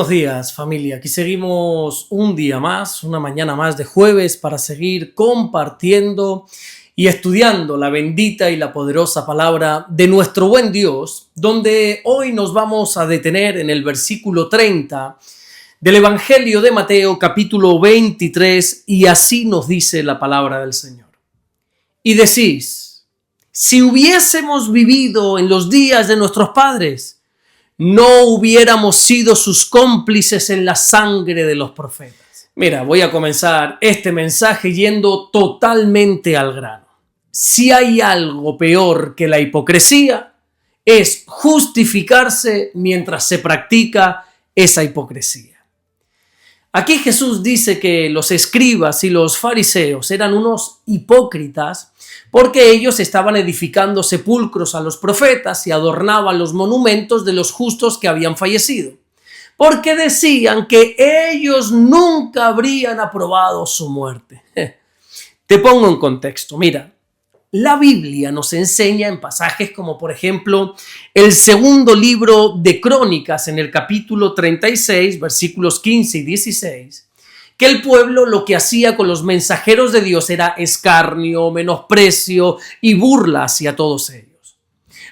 Buenos días, familia. Aquí seguimos un día más, una mañana más de jueves para seguir compartiendo y estudiando la bendita y la poderosa palabra de nuestro buen Dios, donde hoy nos vamos a detener en el versículo 30 del Evangelio de Mateo, capítulo 23, y así nos dice la palabra del Señor. Y decís, si hubiésemos vivido en los días de nuestros padres, no hubiéramos sido sus cómplices en la sangre de los profetas. Mira, voy a comenzar este mensaje yendo totalmente al grano. Si hay algo peor que la hipocresía, es justificarse mientras se practica esa hipocresía. Aquí Jesús dice que los escribas y los fariseos eran unos hipócritas porque ellos estaban edificando sepulcros a los profetas y adornaban los monumentos de los justos que habían fallecido, porque decían que ellos nunca habrían aprobado su muerte. Te pongo en contexto, mira. La Biblia nos enseña en pasajes como, por ejemplo, el segundo libro de Crónicas, en el capítulo 36, versículos 15 y 16, que el pueblo lo que hacía con los mensajeros de Dios era escarnio, menosprecio y burla hacia todos ellos.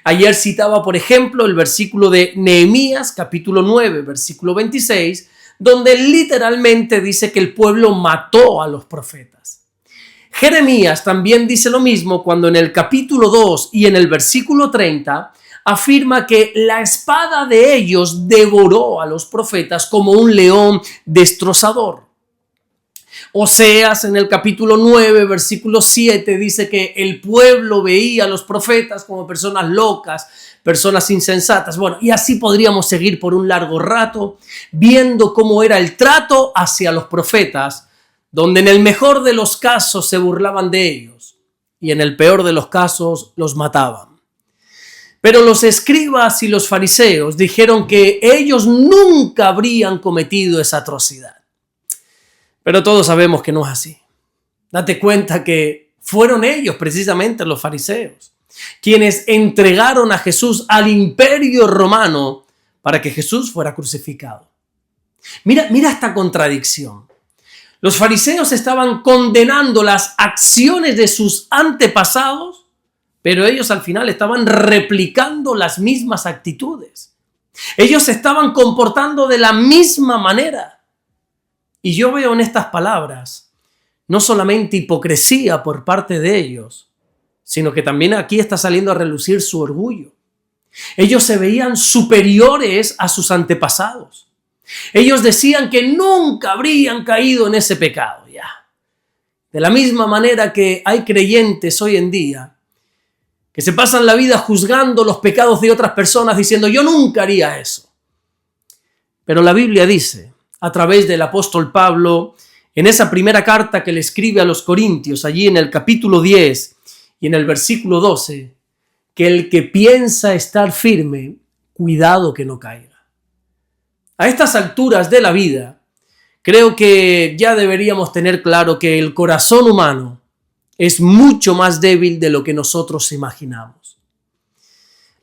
Ayer citaba, por ejemplo, el versículo de Nehemías, capítulo 9, versículo 26, donde literalmente dice que el pueblo mató a los profetas. Jeremías también dice lo mismo cuando en el capítulo 2 y en el versículo 30 afirma que la espada de ellos devoró a los profetas como un león destrozador. Oseas en el capítulo 9, versículo 7 dice que el pueblo veía a los profetas como personas locas, personas insensatas. Bueno, y así podríamos seguir por un largo rato viendo cómo era el trato hacia los profetas, donde en el mejor de los casos se burlaban de ellos y en el peor de los casos los mataban. Pero los escribas y los fariseos dijeron que ellos nunca habrían cometido esa atrocidad. Pero todos sabemos que no es así. Date cuenta que fueron ellos, precisamente los fariseos, quienes entregaron a Jesús al imperio romano para que Jesús fuera crucificado. Mira esta contradicción. Los fariseos estaban condenando las acciones de sus antepasados, pero ellos al final estaban replicando las mismas actitudes. Ellos se estaban comportando de la misma manera. Y yo veo en estas palabras no solamente hipocresía por parte de ellos, sino que también aquí está saliendo a relucir su orgullo. Ellos se veían superiores a sus antepasados. Ellos decían que nunca habrían caído en ese pecado ya. De la misma manera que hay creyentes hoy en día que se pasan la vida juzgando los pecados de otras personas diciendo yo nunca haría eso. Pero la Biblia dice, a través del apóstol Pablo, en esa primera carta que le escribe a los Corintios, allí en el capítulo 10 y en el versículo 12, que el que piensa estar firme, cuidado que no caiga. A estas alturas de la vida, creo que ya deberíamos tener claro que el corazón humano es mucho más débil de lo que nosotros imaginamos.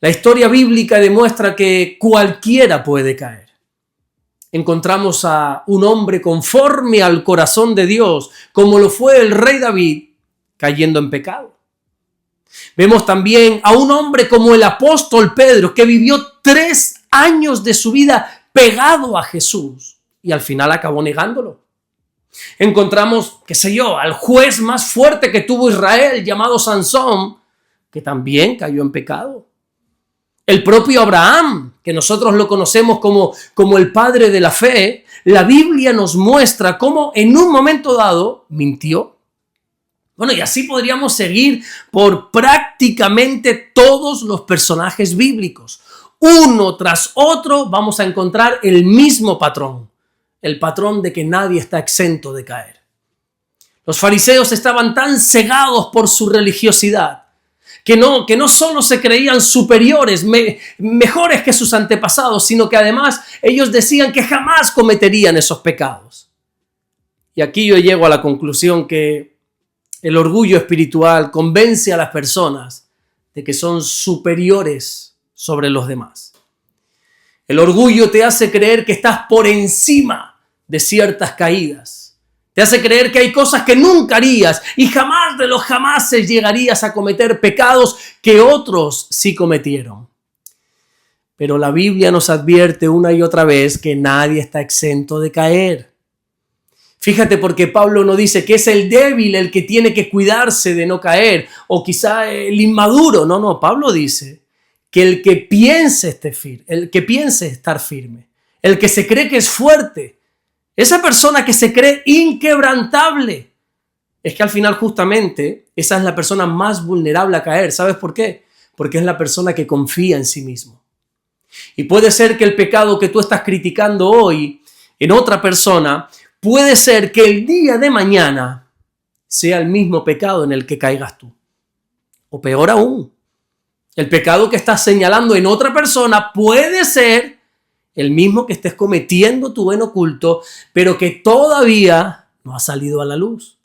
La historia bíblica demuestra que cualquiera puede caer. Encontramos a un hombre conforme al corazón de Dios, como lo fue el rey David, cayendo en pecado. Vemos también a un hombre como el apóstol Pedro, que vivió 3 años de su vida pegado a Jesús y al final acabó negándolo. Encontramos, al juez más fuerte que tuvo Israel, llamado Sansón, que también cayó en pecado. El propio Abraham, que nosotros lo conocemos como el padre de la fe, la Biblia nos muestra cómo en un momento dado mintió. Bueno, y así podríamos seguir por prácticamente todos los personajes bíblicos. Uno tras otro vamos a encontrar el mismo patrón, el patrón de que nadie está exento de caer. Los fariseos estaban tan cegados por su religiosidad que no solo se creían superiores, mejores que sus antepasados, sino que además ellos decían que jamás cometerían esos pecados. Y aquí yo llego a la conclusión que el orgullo espiritual convence a las personas de que son superiores sobre los demás. El orgullo te hace creer que estás por encima de ciertas caídas. Te hace creer que hay cosas que nunca harías y jamás de los jamases llegarías a cometer pecados que otros sí cometieron. Pero la Biblia nos advierte una y otra vez que nadie está exento de caer. Fíjate, porque Pablo no dice que es el débil el que tiene que cuidarse de no caer, o quizá el inmaduro. No, Pablo dice que el que piense estar firme, el que se cree que es fuerte, esa persona que se cree inquebrantable, es que al final justamente esa es la persona más vulnerable a caer. ¿Sabes por qué? Porque es la persona que confía en sí mismo. Y puede ser que el pecado que tú estás criticando hoy en otra persona, puede ser que el día de mañana sea el mismo pecado en el que caigas tú. O peor aún, el pecado que estás señalando en otra persona puede ser el mismo que estés cometiendo tú en oculto, pero que todavía no ha salido a la luz.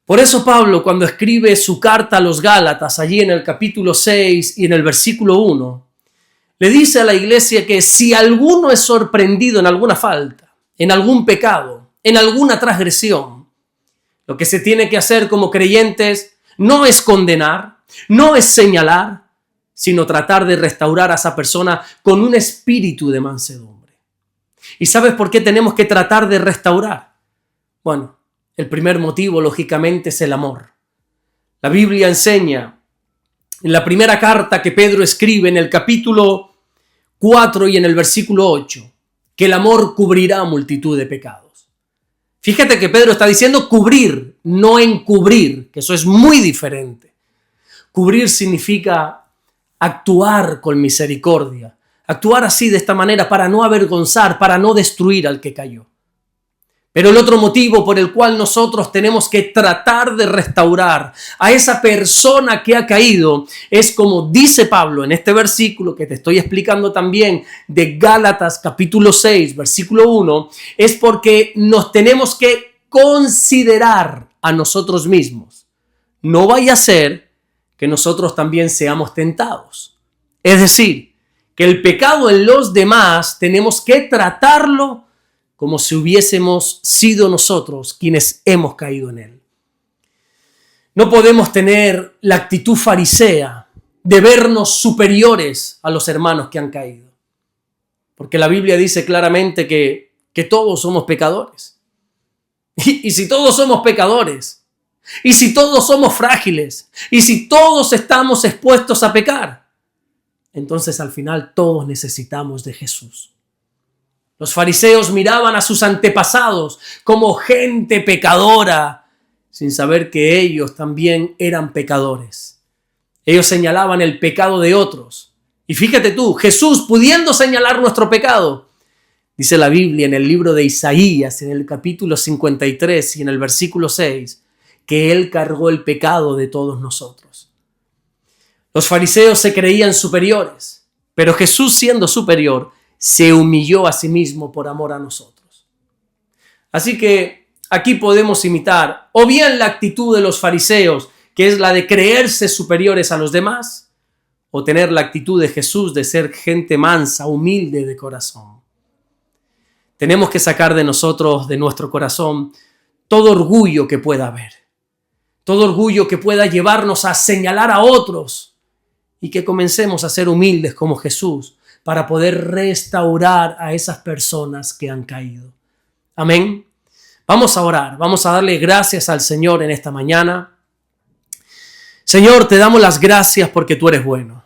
Por eso Pablo, cuando escribe su carta a los Gálatas, allí en el capítulo 6 y en el versículo 1, le dice a la iglesia que si alguno es sorprendido en alguna falta, en algún pecado, en alguna transgresión, lo que se tiene que hacer como creyentes no es condenar, no es señalar, sino tratar de restaurar a esa persona con un espíritu de mansedumbre. ¿Y sabes por qué tenemos que tratar de restaurar? Bueno, el primer motivo, lógicamente, es el amor. La Biblia enseña en la primera carta que Pedro escribe, en el capítulo 4 y en el versículo 8, que el amor cubrirá multitud de pecados. Fíjate que Pedro está diciendo cubrir, no encubrir, que eso es muy diferente. Cubrir significa actuar con misericordia, actuar así, de esta manera, para no avergonzar, para no destruir al que cayó. Pero el otro motivo por el cual nosotros tenemos que tratar de restaurar a esa persona que ha caído es, como dice Pablo en este versículo que te estoy explicando también de Gálatas capítulo 6, versículo 1, es porque nos tenemos que considerar a nosotros mismos. No vaya a ser que nosotros también seamos tentados. Es decir, que el pecado en los demás tenemos que tratarlo como si hubiésemos sido nosotros quienes hemos caído en él. No podemos tener la actitud farisea de vernos superiores a los hermanos que han caído. Porque la Biblia dice claramente que todos somos pecadores. Y si todos somos pecadores, y si todos somos frágiles, y si todos estamos expuestos a pecar, entonces al final todos necesitamos de Jesús. Los fariseos miraban a sus antepasados como gente pecadora, sin saber que ellos también eran pecadores. Ellos señalaban el pecado de otros. Y fíjate tú, Jesús, pudiendo señalar nuestro pecado, dice la Biblia en el libro de Isaías, en el capítulo 53 y en el versículo 6, que Él cargó el pecado de todos nosotros. Los fariseos se creían superiores, pero Jesús, siendo superior, se humilló a sí mismo por amor a nosotros. Así que aquí podemos imitar o bien la actitud de los fariseos, que es la de creerse superiores a los demás, o tener la actitud de Jesús de ser gente mansa, humilde de corazón. Tenemos que sacar de nosotros, de nuestro corazón, todo orgullo que pueda haber, todo orgullo que pueda llevarnos a señalar a otros, y que comencemos a ser humildes como Jesús, para poder restaurar a esas personas que han caído. Amén. Vamos a orar, vamos a darle gracias al Señor en esta mañana. Señor, te damos las gracias porque tú eres bueno.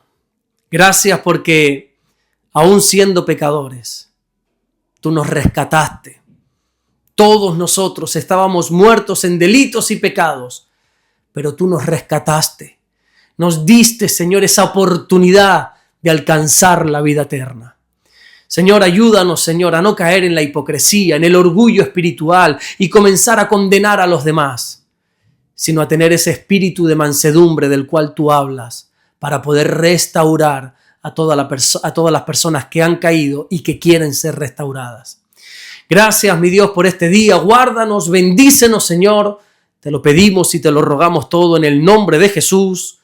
Gracias porque, aún siendo pecadores, tú nos rescataste. Todos nosotros estábamos muertos en delitos y pecados, pero tú nos rescataste. Nos diste, Señor, esa oportunidad de alcanzar la vida eterna. Señor, ayúdanos, Señor, a no caer en la hipocresía, en el orgullo espiritual y comenzar a condenar a los demás, sino a tener ese espíritu de mansedumbre del cual tú hablas, para poder restaurar a todas las personas que han caído y que quieren ser restauradas. Gracias, mi Dios, por este día. Guárdanos, bendícenos, Señor. Te lo pedimos y te lo rogamos todo en el nombre de Jesús.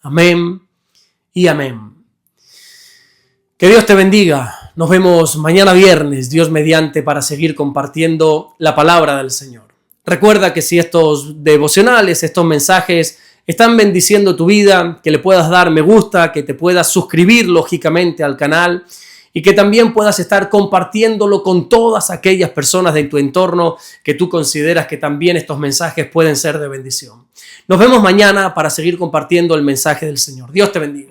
Amén y amén. Que Dios te bendiga. Nos vemos mañana viernes, Dios mediante, para seguir compartiendo la palabra del Señor. Recuerda que si estos devocionales, estos mensajes están bendiciendo tu vida, que le puedas dar me gusta, que te puedas suscribir lógicamente al canal y que también puedas estar compartiéndolo con todas aquellas personas de tu entorno que tú consideras que también estos mensajes pueden ser de bendición. Nos vemos mañana para seguir compartiendo el mensaje del Señor. Dios te bendiga.